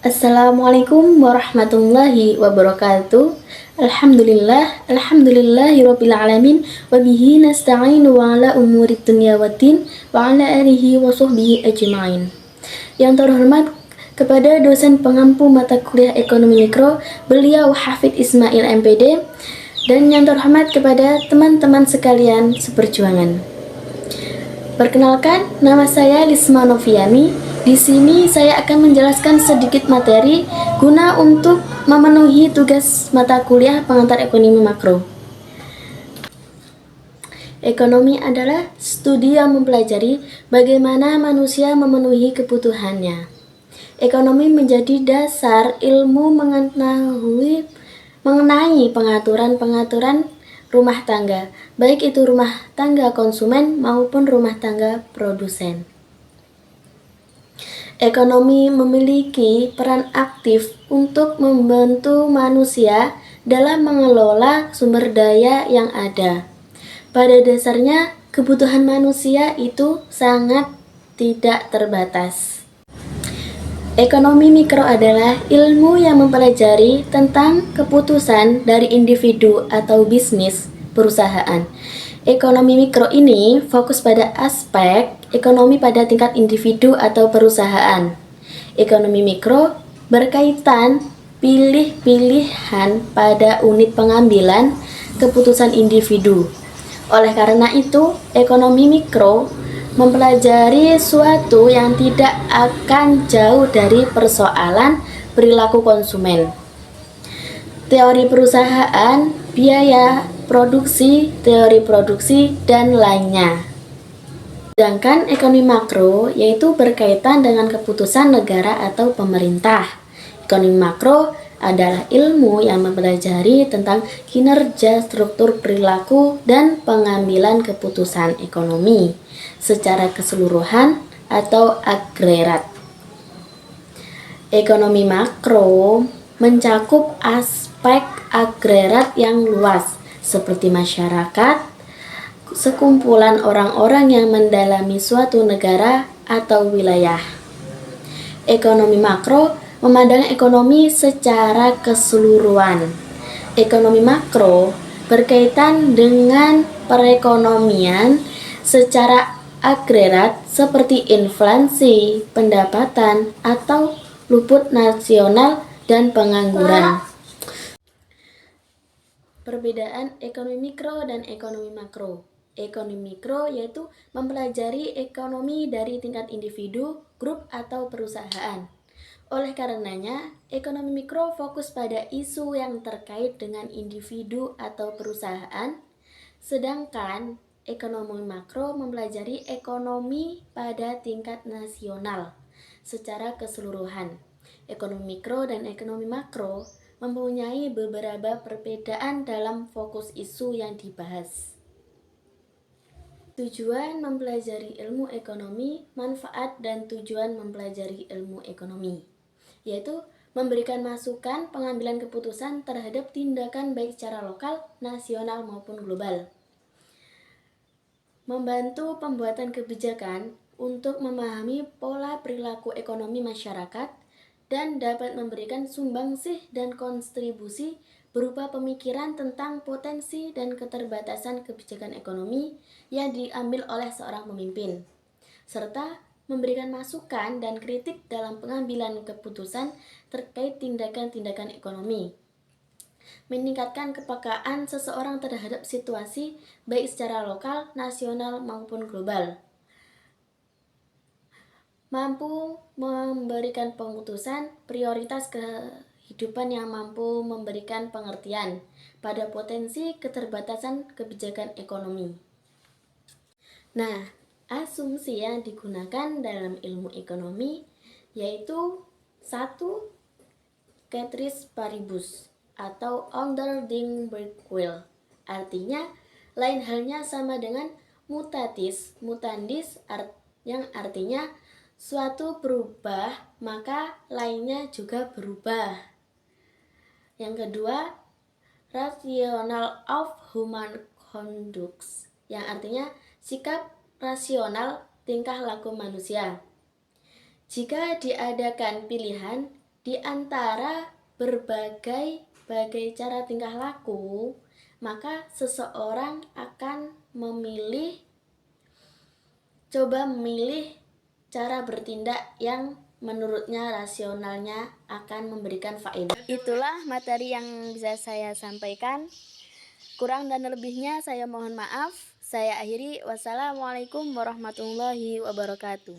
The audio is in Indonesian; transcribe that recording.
Assalamualaikum warahmatullahi wabarakatuh. Alhamdulillahirabbil alamin wa bihi nasta'inu ala umurid dunya waddin wa ala alihi wa sahbihi ajmain. Yang terhormat kepada dosen pengampu mata kuliah Ekonomi Mikro, beliau Hafidz Ismail MPD, dan yang terhormat kepada teman-teman sekalian seperjuangan. Perkenalkan, nama saya Lisma Noviani. Di sini saya akan menjelaskan sedikit materi guna untuk memenuhi tugas mata kuliah pengantar ekonomi makro. Ekonomi adalah studi yang mempelajari bagaimana manusia memenuhi kebutuhannya. Ekonomi menjadi dasar ilmu mengenai pengaturan rumah tangga, baik itu rumah tangga konsumen maupun rumah tangga produsen. Ekonomi memiliki peran aktif untuk membantu manusia dalam mengelola sumber daya yang ada. Pada dasarnya, kebutuhan manusia itu sangat tidak terbatas. Ekonomi mikro adalah ilmu yang mempelajari tentang keputusan dari individu atau bisnis perusahaan. Ekonomi mikro ini fokus pada aspek ekonomi pada tingkat individu atau perusahaan. Ekonomi mikro berkaitan pilih-pilihan pada unit pengambilan keputusan individu. Oleh karena itu, ekonomi mikro mempelajari suatu yang tidak akan jauh dari persoalan perilaku konsumen, teori perusahaan, biaya produksi, teori produksi, dan lainnya. Sedangkan ekonomi makro yaitu berkaitan dengan keputusan negara atau pemerintah. Ekonomi makro adalah ilmu yang mempelajari tentang kinerja, struktur perilaku, dan pengambilan keputusan ekonomi secara keseluruhan atau agregat. Ekonomi makro mencakup aspek agregat yang luas, seperti masyarakat, sekumpulan orang-orang yang mendalami suatu negara atau wilayah. Ekonomi makro memandang ekonomi secara keseluruhan. Ekonomi makro berkaitan dengan perekonomian secara agregat seperti inflasi, pendapatan, atau luput nasional dan pengangguran. Perbedaan ekonomi mikro dan ekonomi makro. Ekonomi mikro yaitu mempelajari ekonomi dari tingkat individu, grup, atau perusahaan. Oleh karenanya, ekonomi mikro fokus pada isu yang terkait dengan individu atau perusahaan, sedangkan ekonomi makro mempelajari ekonomi pada tingkat nasional secara keseluruhan. Ekonomi mikro dan ekonomi makro mempunyai beberapa perbedaan dalam fokus isu yang dibahas. Tujuan mempelajari ilmu ekonomi, manfaat dan tujuan mempelajari ilmu ekonomi, yaitu memberikan masukan pengambilan keputusan terhadap tindakan baik secara lokal, nasional maupun global. Membantu pembuatan kebijakan untuk memahami pola perilaku ekonomi masyarakat dan dapat memberikan sumbangsih dan kontribusi berupa pemikiran tentang potensi dan keterbatasan kebijakan ekonomi yang diambil oleh seorang pemimpin, serta memberikan masukan dan kritik dalam pengambilan keputusan terkait tindakan-tindakan ekonomi. Meningkatkan kepekaan seseorang terhadap situasi baik secara lokal, nasional maupun global. Mampu memberikan pemutusan prioritas kehidupan yang mampu memberikan pengertian pada potensi keterbatasan kebijakan ekonomi. Nah, asumsi yang digunakan dalam ilmu ekonomi yaitu 1. Ceteris paribus atau Onderding-Bergquil. Artinya, lain halnya sama dengan mutatis mutandis yang artinya suatu berubah, maka lainnya juga berubah. Yang kedua, rational of human conduct, yang artinya sikap rasional tingkah laku manusia. Jika diadakan pilihan di antara berbagai cara tingkah laku, maka seseorang akan memilih cara bertindak yang menurutnya rasionalnya akan memberikan faedah. Itulah materi yang bisa saya sampaikan. Kurang dan lebihnya saya mohon maaf. Saya akhiri. Wassalamualaikum warahmatullahi wabarakatuh.